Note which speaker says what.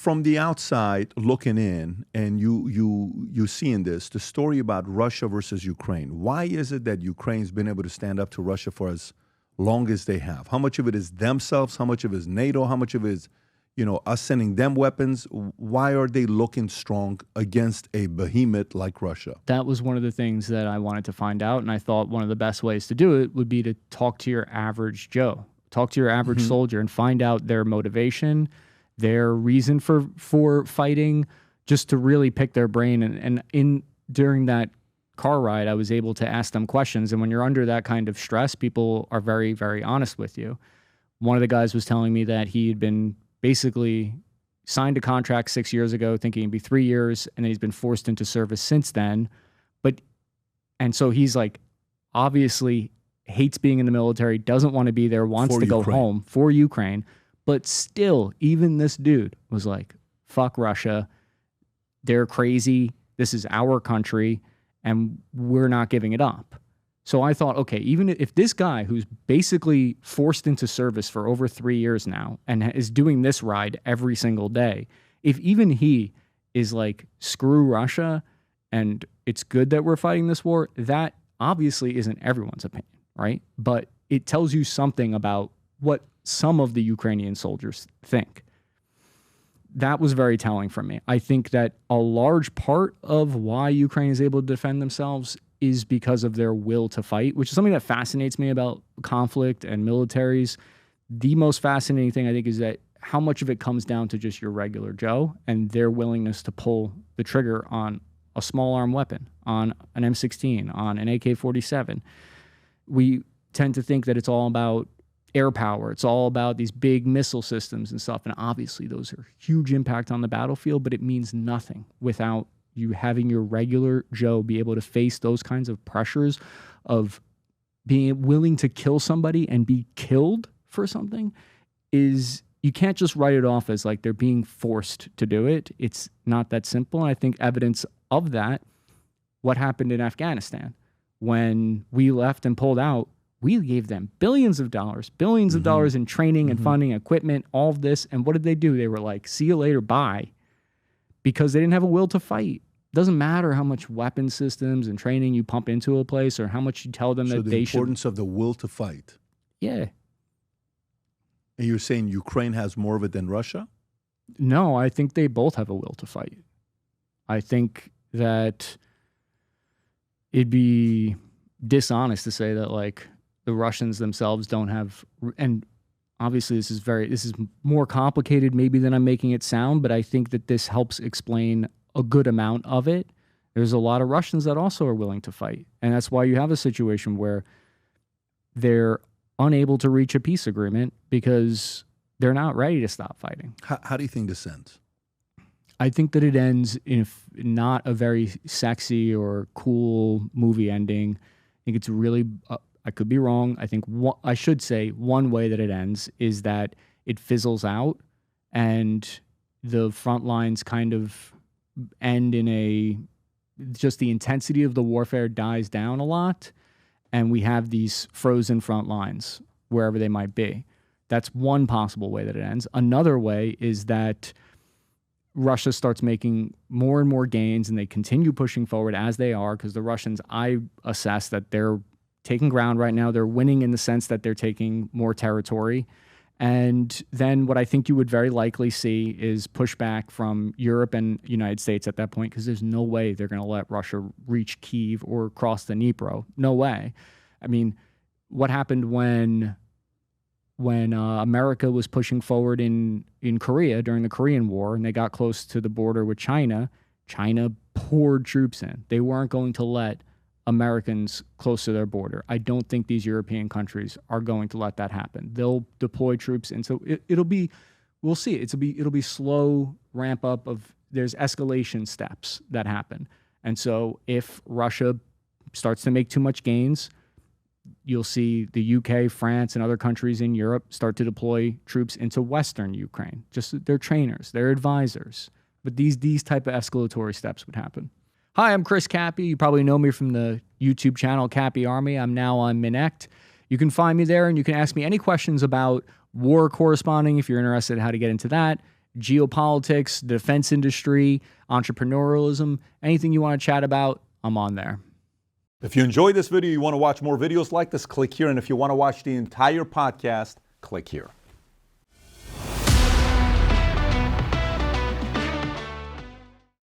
Speaker 1: from the outside looking in, and you seeing this, the story about Russia versus Ukraine. Why is it that Ukraine's been able to stand up to Russia for as long as they have? How much of it is themselves? How much of it is NATO? How much of it is, us sending them weapons? Why are they looking strong against a behemoth like Russia?
Speaker 2: That was one of the things that I wanted to find out, and I thought one of the best ways to do it would be to talk to your average Joe, talk to your average soldier, and find out their motivation, their reason for fighting, just to really pick their brain. And during that car ride, I was able to ask them questions. And when you're under that kind of stress, people are very, very honest with you. One of the guys was telling me that he had been basically signed a contract 6 years ago thinking it'd be 3 years, and then he's been forced into service since then. And so he's like, obviously hates being in the military, doesn't want to be there, wants to go home for Ukraine. But still, even this dude was like, fuck Russia. They're crazy. This is our country, and we're not giving it up. So I thought, okay, even if this guy who's basically forced into service for over 3 years now and is doing this ride every single day, if even he is like, screw Russia and it's good that we're fighting this war, that obviously isn't everyone's opinion, right? But it tells you something about what some of the Ukrainian soldiers think. That was very telling for me. I think that a large part of why Ukraine is able to defend themselves is because of their will to fight, which is something that fascinates me about conflict and militaries. The most fascinating thing, I think, is that how much of it comes down to just your regular Joe and their willingness to pull the trigger on a small arm weapon, on an M16, on an AK-47. We tend to think that it's all about air power. It's all about these big missile systems and stuff. And obviously those are huge impact on the battlefield, but it means nothing without you having your regular Joe be able to face those kinds of pressures of being willing to kill somebody and be killed for something. Is you can't just write it off as like they're being forced to do it. It's not that simple. And I think evidence of that, what happened in Afghanistan when we left and pulled out, we gave them billions of dollars in training and funding, equipment, all of this. And what did they do? They were like, see you later, bye. Because they didn't have a will to fight. Doesn't matter how much weapon systems and training you pump into a place or how much you tell them that they should. So the importance
Speaker 1: of the will to fight.
Speaker 2: Yeah.
Speaker 1: And you're saying Ukraine has more of it than Russia?
Speaker 2: No, I think they both have a will to fight. I think that it'd be dishonest to say that like the Russians themselves don't have, and obviously this is more complicated maybe than I'm making it sound, but I think that this helps explain a good amount of it. There's a lot of Russians that also are willing to fight. And that's why you have a situation where they're unable to reach a peace agreement because they're not ready to stop fighting.
Speaker 1: How do you think this ends?
Speaker 2: I think that it ends in not a very sexy or cool movie ending. I think it's really, I could be wrong. I think I should say one way that it ends is that it fizzles out and the front lines kind of end in just the intensity of the warfare dies down a lot. And we have these frozen front lines wherever they might be. That's one possible way that it ends. Another way is that Russia starts making more and more gains and they continue pushing forward as they are, because the Russians, I assess that they're taking ground right now. They're winning in the sense that they're taking more territory. And then what I think you would very likely see is pushback from Europe and United States at that point, because there's no way they're going to let Russia reach Kyiv or cross the Dnipro. No way. I mean, what happened when America was pushing forward in Korea during the Korean War and they got close to the border with China? China poured troops in. They weren't going to let Americans close to their border. I don't think these European countries are going to let that happen. They'll deploy troops, and so it'll be, we'll see. It'll be slow ramp up of, there's escalation steps that happen. And so if Russia starts to make too much gains, you'll see the UK, France, and other countries in Europe start to deploy troops into Western Ukraine. Just their trainers, their advisors. But these type of escalatory steps would happen. Hi, I'm Chris Cappy. You probably know me from the YouTube channel Cappy Army. I'm now on Minect. You can find me there and you can ask me any questions about war corresponding if you're interested in how to get into that. geopolitics, the defense industry, entrepreneurialism, anything you want to chat about, I'm on there.
Speaker 1: If you enjoyed this video, you want to watch more videos like this, click here. And if you want to watch the entire podcast, click here.